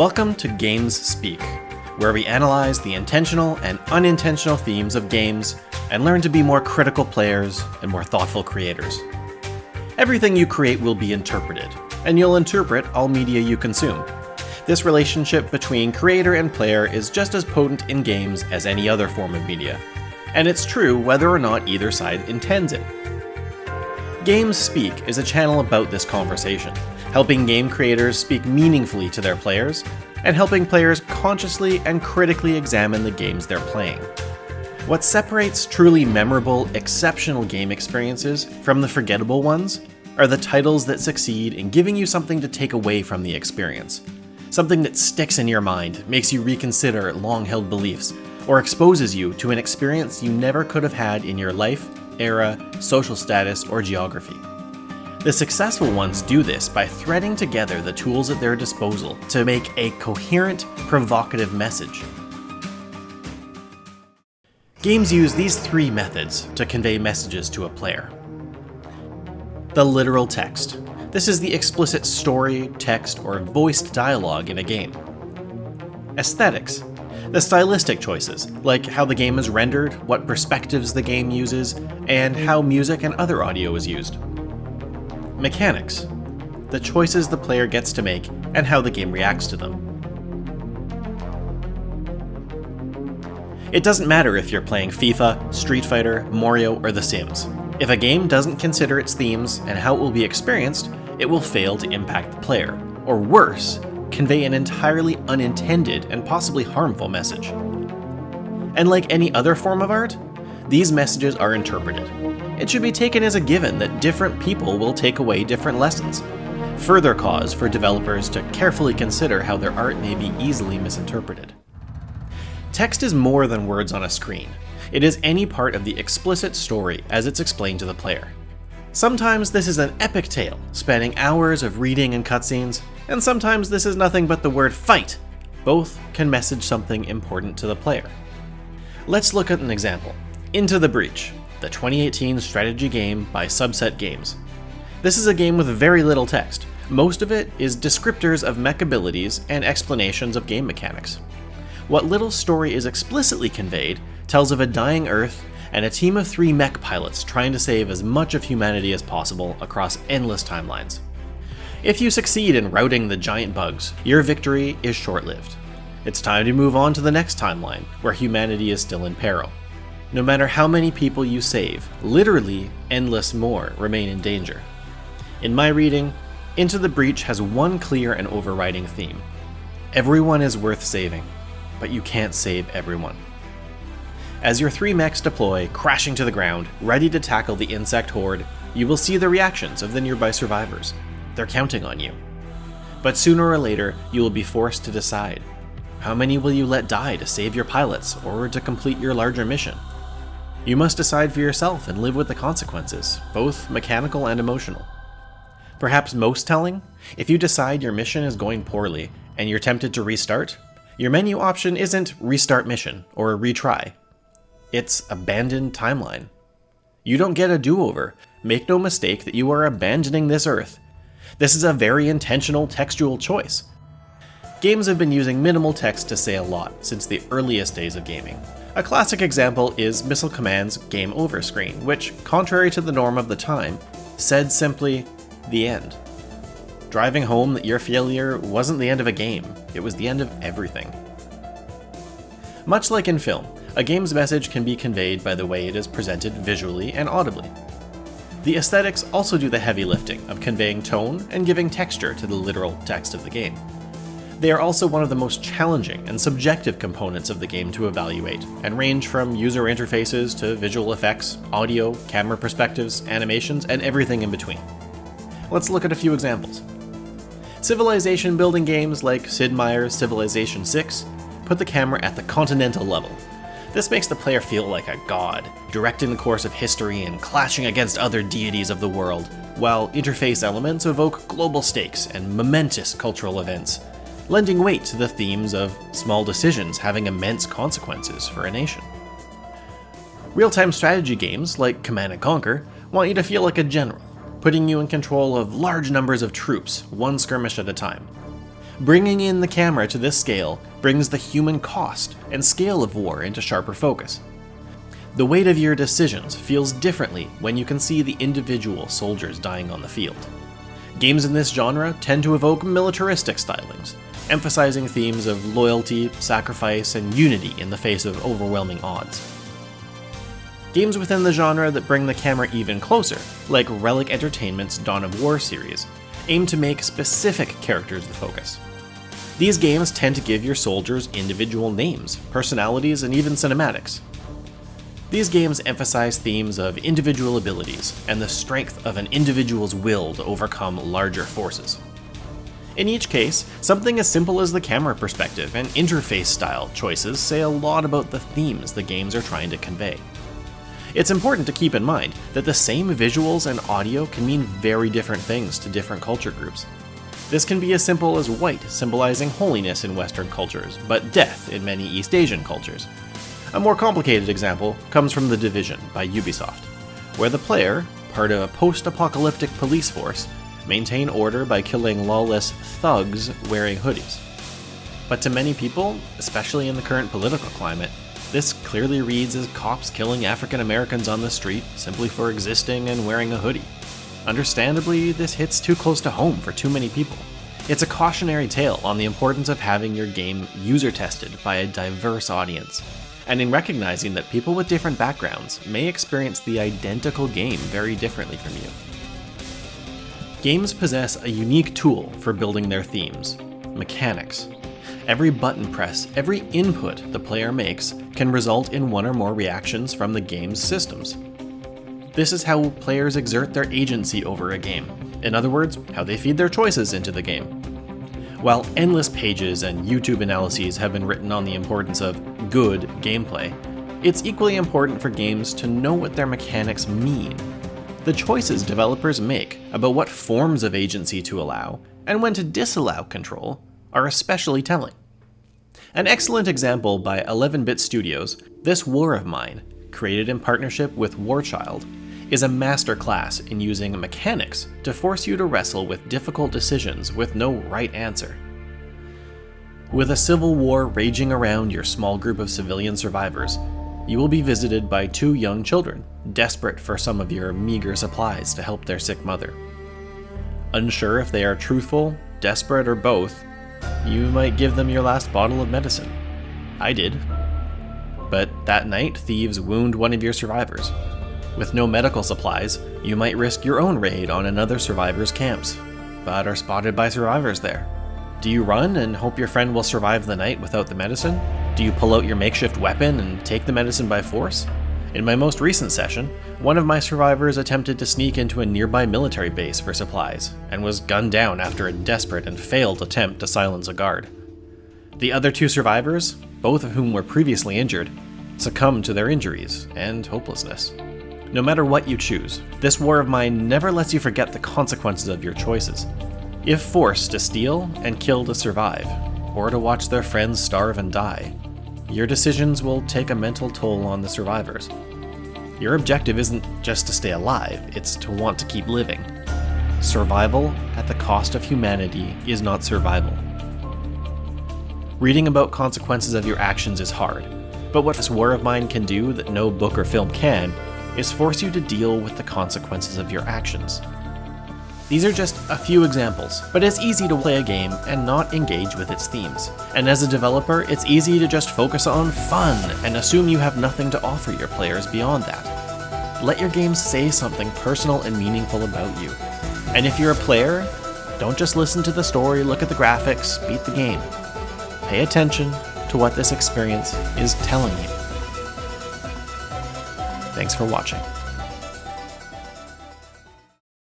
Welcome to Games Speak, where we analyze the intentional and unintentional themes of games and learn to be more critical players and more thoughtful creators. Everything you create will be interpreted, and you'll interpret all media you consume. This relationship between creator and player is just as potent in games as any other form of media, and it's true whether or not either side intends it. Games Speak is a channel about this conversation, helping game creators speak meaningfully to their players, and helping players consciously and critically examine the games they're playing. What separates truly memorable, exceptional game experiences from the forgettable ones are the titles that succeed in giving you something to take away from the experience. Something that sticks in your mind, makes you reconsider long-held beliefs, or exposes you to an experience you never could have had in your life, era, social status, or geography. The successful ones do this by threading together the tools at their disposal to make a coherent, provocative message. Games use these three methods to convey messages to a player. The literal text. This is the explicit story, text, or voiced dialogue in a game. Aesthetics. The stylistic choices, like how the game is rendered, what perspectives the game uses, and how music and other audio is used. Mechanics. The choices the player gets to make and how the game reacts to them. It doesn't matter if you're playing FIFA, Street Fighter, Mario, or The Sims. If a game doesn't consider its themes and how it will be experienced, it will fail to impact the player, or worse, convey an entirely unintended and possibly harmful message. And like any other form of art, these messages are interpreted. It should be taken as a given that different people will take away different lessons. Further cause for developers to carefully consider how their art may be easily misinterpreted. Text is more than words on a screen. It is any part of the explicit story as it's explained to the player. Sometimes this is an epic tale, spanning hours of reading and cutscenes, and sometimes this is nothing but the word fight. Both can message something important to the player. Let's look at an example. Into the Breach, the 2018 strategy game by Subset Games. This is a game with very little text. Most of it is descriptors of mech abilities and explanations of game mechanics. What little story is explicitly conveyed tells of a dying Earth and a team of 3 mech pilots trying to save as much of humanity as possible across endless timelines. If you succeed in routing the giant bugs, your victory is short-lived. It's time to move on to the next timeline, where humanity is still in peril. No matter how many people you save, literally endless more remain in danger. In my reading, Into the Breach has one clear and overriding theme. Everyone is worth saving, but you can't save everyone. As your 3 mechs deploy, crashing to the ground, ready to tackle the insect horde, you will see the reactions of the nearby survivors. They're counting on you. But sooner or later, you will be forced to decide. How many will you let die to save your pilots or to complete your larger mission? You must decide for yourself and live with the consequences, both mechanical and emotional. Perhaps most telling, if you decide your mission is going poorly and you're tempted to restart, your menu option isn't restart mission or retry. It's abandon timeline. You don't get a do-over. Make no mistake that you are abandoning this Earth. This is a very intentional textual choice. Games have been using minimal text to say a lot since the earliest days of gaming. A classic example is Missile Command's Game Over screen, which, contrary to the norm of the time, said simply, "The end." Driving home that your failure wasn't the end of a game, it was the end of everything. Much like in film, a game's message can be conveyed by the way it is presented visually and audibly. The aesthetics also do the heavy lifting of conveying tone and giving texture to the literal text of the game. They are also one of the most challenging and subjective components of the game to evaluate, and range from user interfaces to visual effects, audio, camera perspectives, animations, and everything in between. Let's look at a few examples. Civilization building games like Sid Meier's Civilization 6 put the camera at the continental level. This makes the player feel like a god, directing the course of history and clashing against other deities of the world, while interface elements evoke global stakes and momentous cultural events, lending weight to the themes of small decisions having immense consequences for a nation. Real-time strategy games like Command & Conquer want you to feel like a general, putting you in control of large numbers of troops, one skirmish at a time. Bringing in the camera to this scale brings the human cost and scale of war into sharper focus. The weight of your decisions feels differently when you can see the individual soldiers dying on the field. Games in this genre tend to evoke militaristic stylings, emphasizing themes of loyalty, sacrifice, and unity in the face of overwhelming odds. Games within the genre that bring the camera even closer, like Relic Entertainment's Dawn of War series, aim to make specific characters the focus. These games tend to give your soldiers individual names, personalities, and even cinematics. These games emphasize themes of individual abilities and the strength of an individual's will to overcome larger forces. In each case, something as simple as the camera perspective and interface style choices say a lot about the themes the games are trying to convey. It's important to keep in mind that the same visuals and audio can mean very different things to different culture groups. This can be as simple as white symbolizing holiness in Western cultures, but death in many East Asian cultures. A more complicated example comes from The Division by Ubisoft, where the player, part of a post-apocalyptic police force, maintain order by killing lawless thugs wearing hoodies. But to many people, especially in the current political climate, this clearly reads as cops killing African Americans on the street simply for existing and wearing a hoodie. Understandably, this hits too close to home for too many people. It's a cautionary tale on the importance of having your game user-tested by a diverse audience, and in recognizing that people with different backgrounds may experience the identical game very differently from you. Games possess a unique tool for building their themes: mechanics. Every button press, every input the player makes can result in one or more reactions from the game's systems. This is how players exert their agency over a game. In other words, how they feed their choices into the game. While endless pages and YouTube analyses have been written on the importance of good gameplay, it's equally important for games to know what their mechanics mean. The choices developers make about what forms of agency to allow and when to disallow control are especially telling. An excellent example by 11-Bit Studios, This War of Mine, created in partnership with Warchild, is a masterclass in using mechanics to force you to wrestle with difficult decisions with no right answer. With a civil war raging around your small group of civilian survivors, you will be visited by two young children, desperate for some of your meager supplies to help their sick mother. Unsure if they are truthful, desperate, or both, you might give them your last bottle of medicine. I did. But that night, thieves wound one of your survivors. With no medical supplies, you might risk your own raid on another survivor's camps, but are spotted by survivors there. Do you run and hope your friend will survive the night without the medicine? Do you pull out your makeshift weapon and take the medicine by force? In my most recent session, one of my survivors attempted to sneak into a nearby military base for supplies, and was gunned down after a desperate and failed attempt to silence a guard. The other two survivors, both of whom were previously injured, succumbed to their injuries and hopelessness. No matter what you choose, This War of Mine never lets you forget the consequences of your choices. If forced to steal and kill to survive, or to watch their friends starve and die, your decisions will take a mental toll on the survivors. Your objective isn't just to stay alive, it's to want to keep living. Survival at the cost of humanity is not survival. Reading about consequences of your actions is hard, but what This War of Mine can do that no book or film can is force you to deal with the consequences of your actions. These are just a few examples, but it's easy to play a game and not engage with its themes. And as a developer, it's easy to just focus on fun and assume you have nothing to offer your players beyond that. Let your games say something personal and meaningful about you. And if you're a player, don't just listen to the story, look at the graphics, beat the game. Pay attention to what this experience is telling you. Thanks for watching.